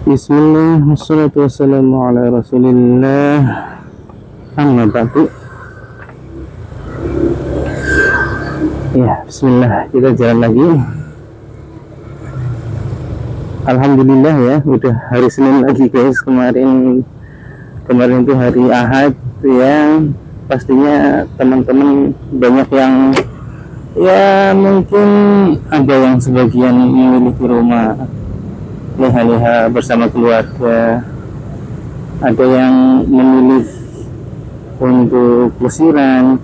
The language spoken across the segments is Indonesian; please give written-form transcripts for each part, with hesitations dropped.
Bismillah, wassalatu wassalamu ala rasulillah, amma ba'du. Ya, bismillah, kita jalan lagi. Alhamdulillah ya, udah hari Senin lagi guys. Kemarin itu hari Ahad ya. Pastinya teman-teman banyak yang ya mungkin ada yang sebagian memiliki rumah leha-leha bersama keluarga, ada yang memilih untuk pelesiran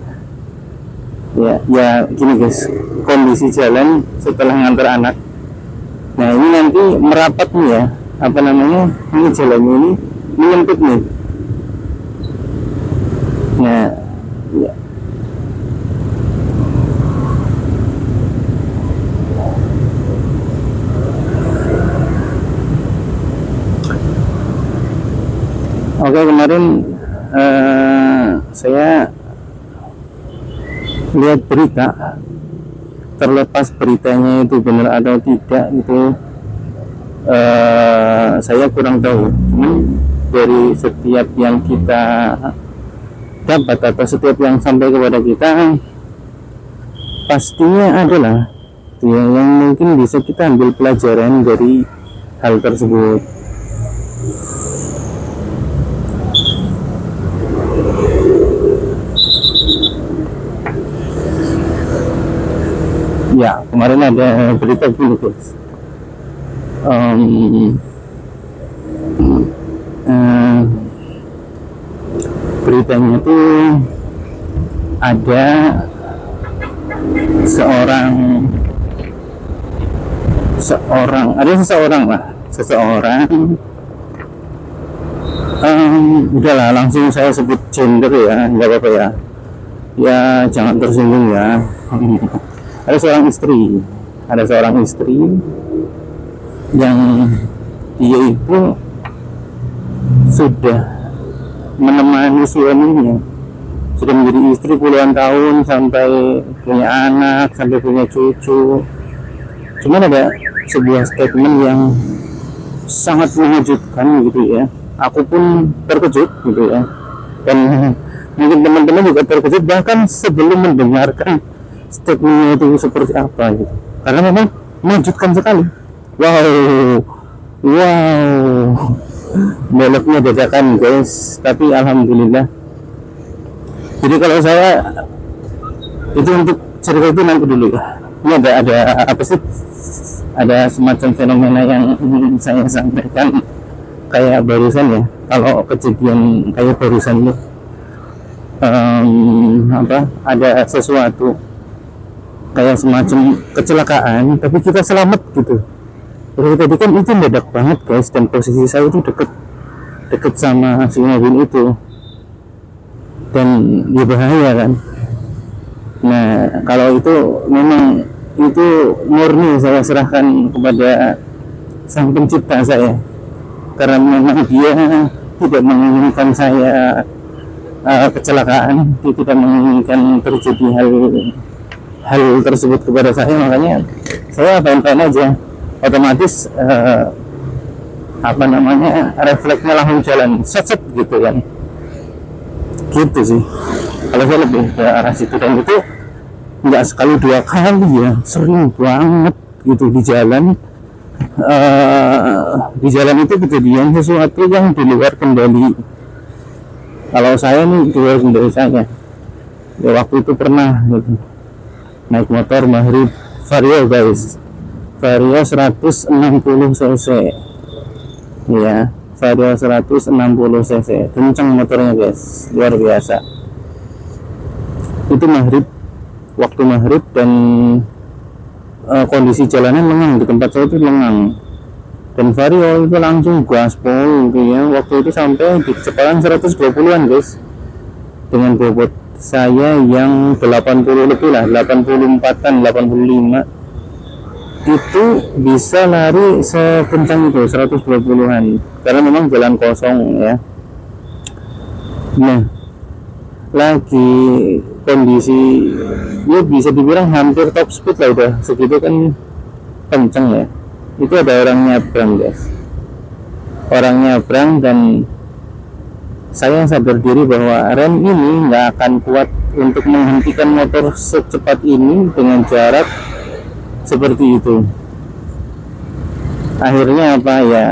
ya gini guys, kondisi jalan setelah ngantar anak. Nah ini nanti merapat nih ya, apa namanya, ini jalannya ini menyempit nih. Nah ya. Oke, kemarin saya lihat berita, terlepas beritanya itu benar atau tidak itu saya kurang tahu. Cuman dari setiap yang kita dapat atau setiap yang sampai kepada kita, pastinya adalah ya, yang mungkin bisa kita ambil pelajaran dari hal tersebut. Ya, kemarin ada berita gini guys, beritanya tuh ada seseorang udahlah langsung saya sebut gender ya, nggak apa-apa ya, ya jangan tersinggung ya. Ada seorang istri yang dia itu sudah menemani suaminya, sudah menjadi istri puluhan tahun, sampai punya anak, sampai punya cucu. Cuman ada sebuah statement yang sangat mengejutkan gitu ya, aku pun terkejut gitu ya, dan mungkin teman-teman juga terkejut bahkan sebelum mendengarkan statementnya itu seperti apa gitu, karena memang mengejutkan sekali. Wow, beloknya dadakan guys, tapi alhamdulillah. Jadi kalau saya itu untuk cerita itu nanti dulu ya. Ini ada apa sih? Ada semacam fenomena yang saya sampaikan kayak barusan ya. Kalau kejadian kayak barusan itu ada sesuatu kayak semacam kecelakaan tapi kita selamat gitu. Jadi tadi kan itu mendadak banget guys, dan posisi saya itu deket sama si mobil itu, dan ya bahaya kan. Nah kalau itu memang itu murni saya serahkan kepada sang pencipta saya, karena memang dia tidak menginginkan saya kecelakaan, dia tidak menginginkan terjadi hal tersebut kepada saya, makanya saya fine-fine aja, otomatis refleksnya langsung jalan set gitu kan, gitu sih. Kalau saya lebih ke arah situ, dan itu nggak sekali dua kali ya, sering banget gitu di jalan. Di jalan itu kejadian sesuatu yang di luar kendali. Kalau saya nih di luar kendali saya ya, waktu itu pernah gitu naik motor Maghrib Vario guys, Vario 160 cc ya, Vario 160 cc, kencang motornya guys, luar biasa. Itu waktu Maghrib, dan kondisi jalanan lengang, di tempat saya itu lengang, dan Vario itu langsung gaspol gitu ya. Waktu itu sampai di kecepatan 120-an guys, dengan bobot saya yang 80 lebih lah, 84-an, 85, itu bisa lari sekencang itu 120-an, karena memang jalan kosong ya. Nah lagi kondisi ya bisa dibilang hampir top speed lah, udah segitu kan kenceng ya. Itu ada orang nyebrang guys, orang nyabrang, dan saya sadar diri bahwa rem ini nggak akan kuat untuk menghentikan motor secepat ini dengan jarak seperti itu. Akhirnya apa ya,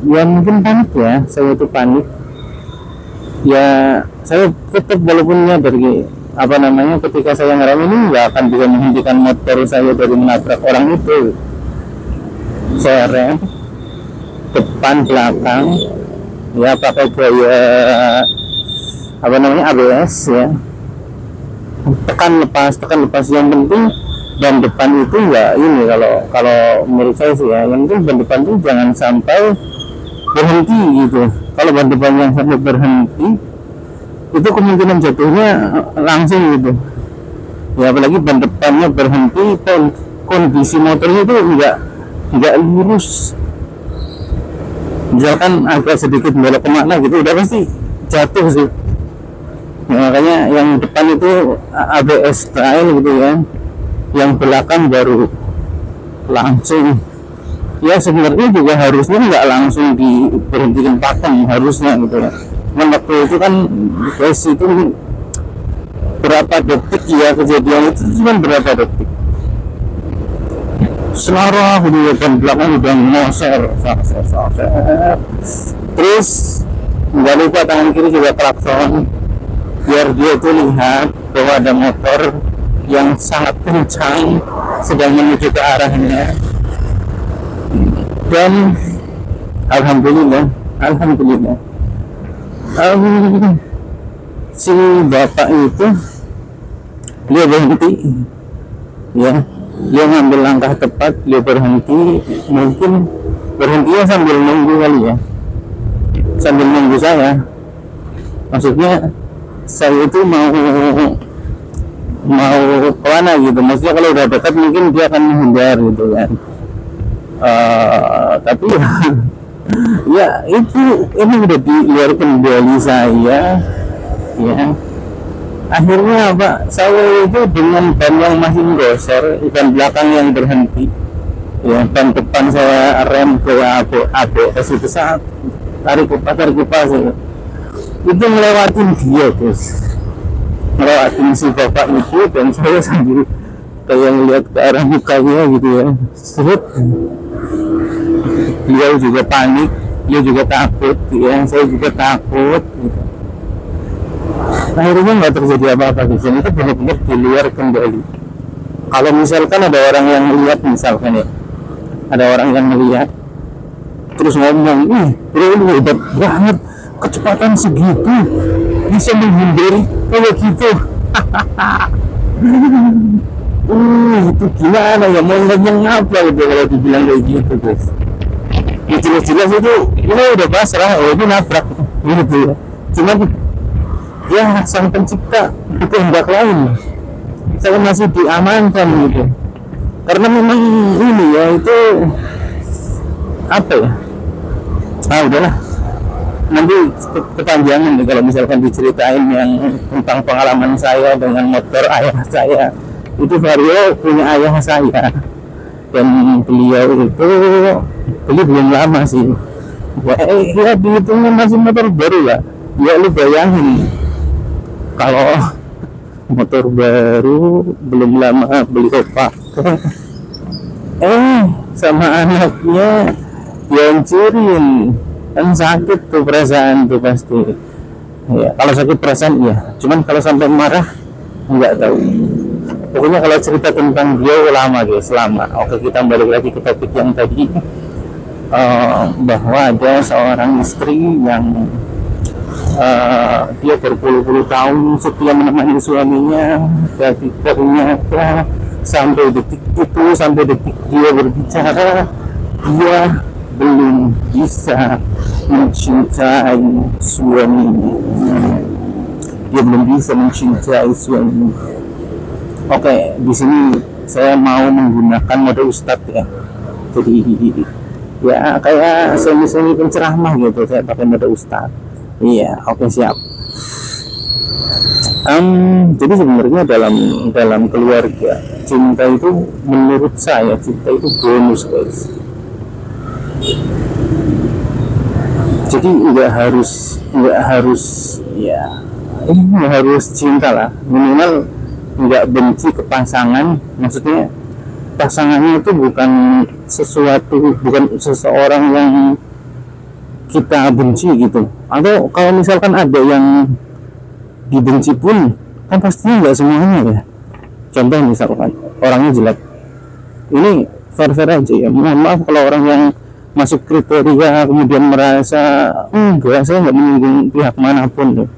ya mungkin panik ya, saya itu panik ya. Saya tetap walaupun nyadar apa namanya, ketika saya ngerem ini nggak akan bisa menghentikan motor saya dari menabrak orang itu. Saya rem depan belakang ya, pakai gaya apa namanya, ABS ya, tekan lepas yang penting. Dan depan itu ya ini, kalau menurut saya sih ya, yang penting ban depan itu jangan sampai berhenti gitu. Kalau ban depan yang sampai berhenti itu kemungkinan jatuhnya langsung gitu ya, apalagi ban depannya berhenti, kondisi motornya itu enggak lurus, misalkan agak sedikit belok kemana gitu, udah pasti jatuh sih ya. Makanya yang depan itu ABS style gitu ya, yang belakang baru langsung ya. Sebenarnya juga harusnya nggak langsung diberhentikan pakem harusnya gitu ya. Cuman waktu itu kan guys, itu berapa detik ya kejadian itu, cuma berapa detik, selarah udah ban belakang udah ngosor, terus nggak lupa tangan kiri juga klakson biar dia itu lihat bahwa ada motor yang sangat kencang sedang menuju ke arahnya. Dan alhamdulillah si bapak itu dia berhenti ya, dia ngambil langkah tepat, dia berhenti, mungkin berhentinya sambil nunggu kali ya, sambil nunggu saya. Maksudnya saya itu mau kemana gitu, maksudnya kalau udah dekat mungkin dia akan menghindar gitu kan. Tapi ya itu ini udah di luar kendali saya ya. Akhirnya apa, saya itu dengan ban yang masih gosor, ban belakang yang berhenti ya, ban depan saya rem ke ABS itu, saat tarik kipas itu melewatin dia guys, melewatin si bapak itu, dan saya sambil kayak ngeliat ke arah mukanya gitu ya. Beliau juga panik, dia juga takut ya, saya juga takut gitu. Akhirnya nggak terjadi apa-apa di sini, itu benar-benar di luar kendali. Kalau misalkan ada orang yang melihat, misalkan ya, ada orang yang melihat terus ngomong, bro lu hebat banget, kecepatan segitu bisa menghindari kayak gitu. Itu gimana ya, mau ngomong apa gitu kalau dibilang kayak gitu guys. Ya jelas-jelas itu udah pasrah, itu nabrak gitu ya. Cuman ya sang pencipta itu hendak lain, saya masih diamankan gitu. Karena memang ini ya, itu apa ya, udahlah, nanti kepanjangan nih kalau misalkan diceritain yang tentang pengalaman saya dengan motor ayah saya. Itu Vario punya ayah saya, dan beliau itu belum lama sih ya, dihitungnya masih motor baru lah ya. Lu bayangin kalau motor baru belum lama beliau pakai, sama anaknya dihancurin, kan sakit tuh perasaan tuh pasti ya. Kalau sakit perasaan iya, cuman kalau sampai marah nggak tahu. Pokoknya kalau cerita tentang beliau lama guys, lama. Oke, kita balik lagi ke topik yang tadi, bahwa ada seorang istri yang dia berpuluh-puluh tahun setia menemani suaminya dari ternyata sampai detik itu, sampai detik dia berbicara, dia belum bisa mencintai suaminya. Dia belum bisa mencintai suaminya. Oke, di sini saya mau menggunakan mode ustadz ya. Jadi ya kayak semi penceramah gitu, saya pakai mode ustadz. Iya, oke, siap. Jadi sebenarnya dalam keluarga, cinta itu menurut saya, cinta itu bonus guys. Jadi nggak harus ya, nggak harus cinta lah, minimal nggak benci ke pasangan. Maksudnya pasangannya itu bukan seseorang yang kita benci gitu. Atau kalau misalkan ada yang dibenci pun kan pastinya nggak semuanya ya. Contoh misalkan orangnya jelek, ini fair aja ya, mohon maaf kalau orang yang masuk kriteria kemudian merasa enggak, saya nggak menyinggung pihak manapun tuh.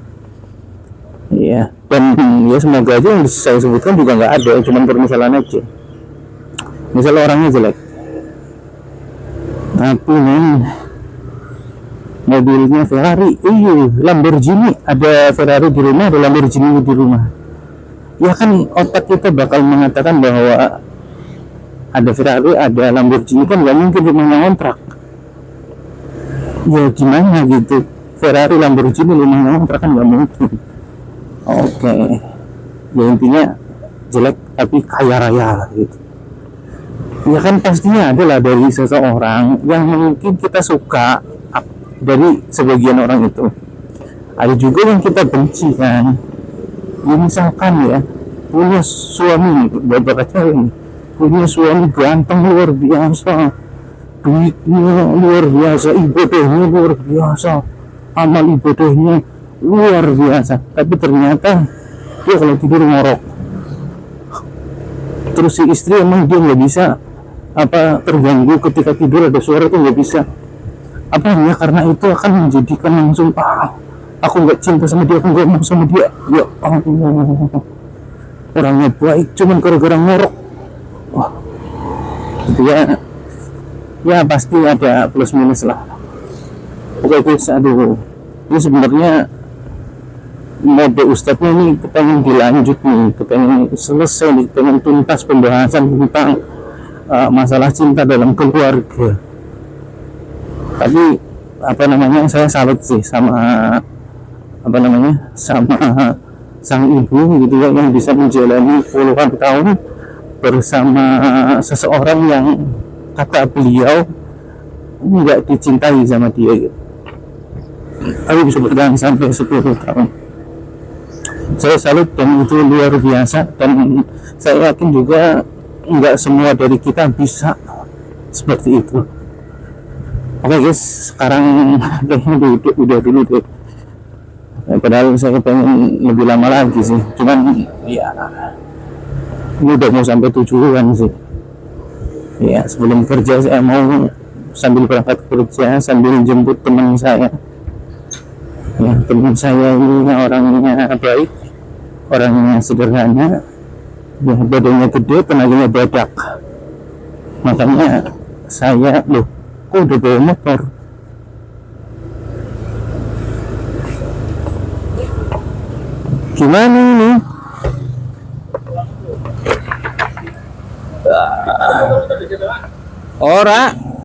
Iya, dan ya semoga aja yang saya sebutkan juga nggak ada, cuman permisalan aja. Misal orangnya jelek, tapi mobilnya Ferrari, Lamborghini, ada Ferrari di rumah, ada Lamborghini di rumah. Ya kan otak kita bakal mengatakan bahwa ada Ferrari, ada Lamborghini, kan nggak mungkin rumahnya ngontrak. Ya gimana gitu, Ferrari, Lamborghini, rumahnya ngontrak kan nggak mungkin. Oke. Ya intinya jelek tapi kaya raya gitu. Ya kan pastinya adalah dari seseorang yang mungkin kita suka, dari sebagian orang itu. Ada juga yang kita benci kan. Ya misalkan ya, punya suami, beberapa cewek nih, punya suami ganteng luar biasa, duitnya luar biasa, ibadahnya luar biasa, amal ibadahnya luar biasa, tapi ternyata dia kalau tidur ngorok. Terus si istri emang dia nggak bisa terganggu ketika tidur ada suara tuh, nggak bisa. Ya karena itu akan menjadikan langsung aku nggak cinta sama dia, aku nggak mau sama dia. Ya orangnya baik cuman gara-gara ngorok. Wah, gitu ya. Ya pasti ada plus minus lah. Oke guys, aduh, ini sebenarnya mode ustadznya ini kepengen dilanjut nih, kepengen selesai nih, kepengen tuntas pembahasan tentang masalah cinta dalam keluarga. Tapi saya salut sih sama sama sang ibu gitu ya, yang bisa menjalani puluhan tahun bersama seseorang yang kata beliau nggak dicintai sama dia gitu. Tapi bisa bertahan sampai 10 tahun. Saya salut dan itu luar biasa, dan saya yakin juga nggak semua dari kita bisa seperti itu. Oke guys, sekarang kayaknya udah dulu deh. Padahal saya pengen lebih lama lagi sih, cuman ya ini udah mau sampai tujuan sih. Ya sebelum kerja saya mau sambil berangkat kerja sambil jemput teman saya. Ya teman saya ini orangnya baik, orangnya sederhana, ya badannya gede, tenaganya badak. Makanya saya kok udah bawa motor. Gimana ini? Ora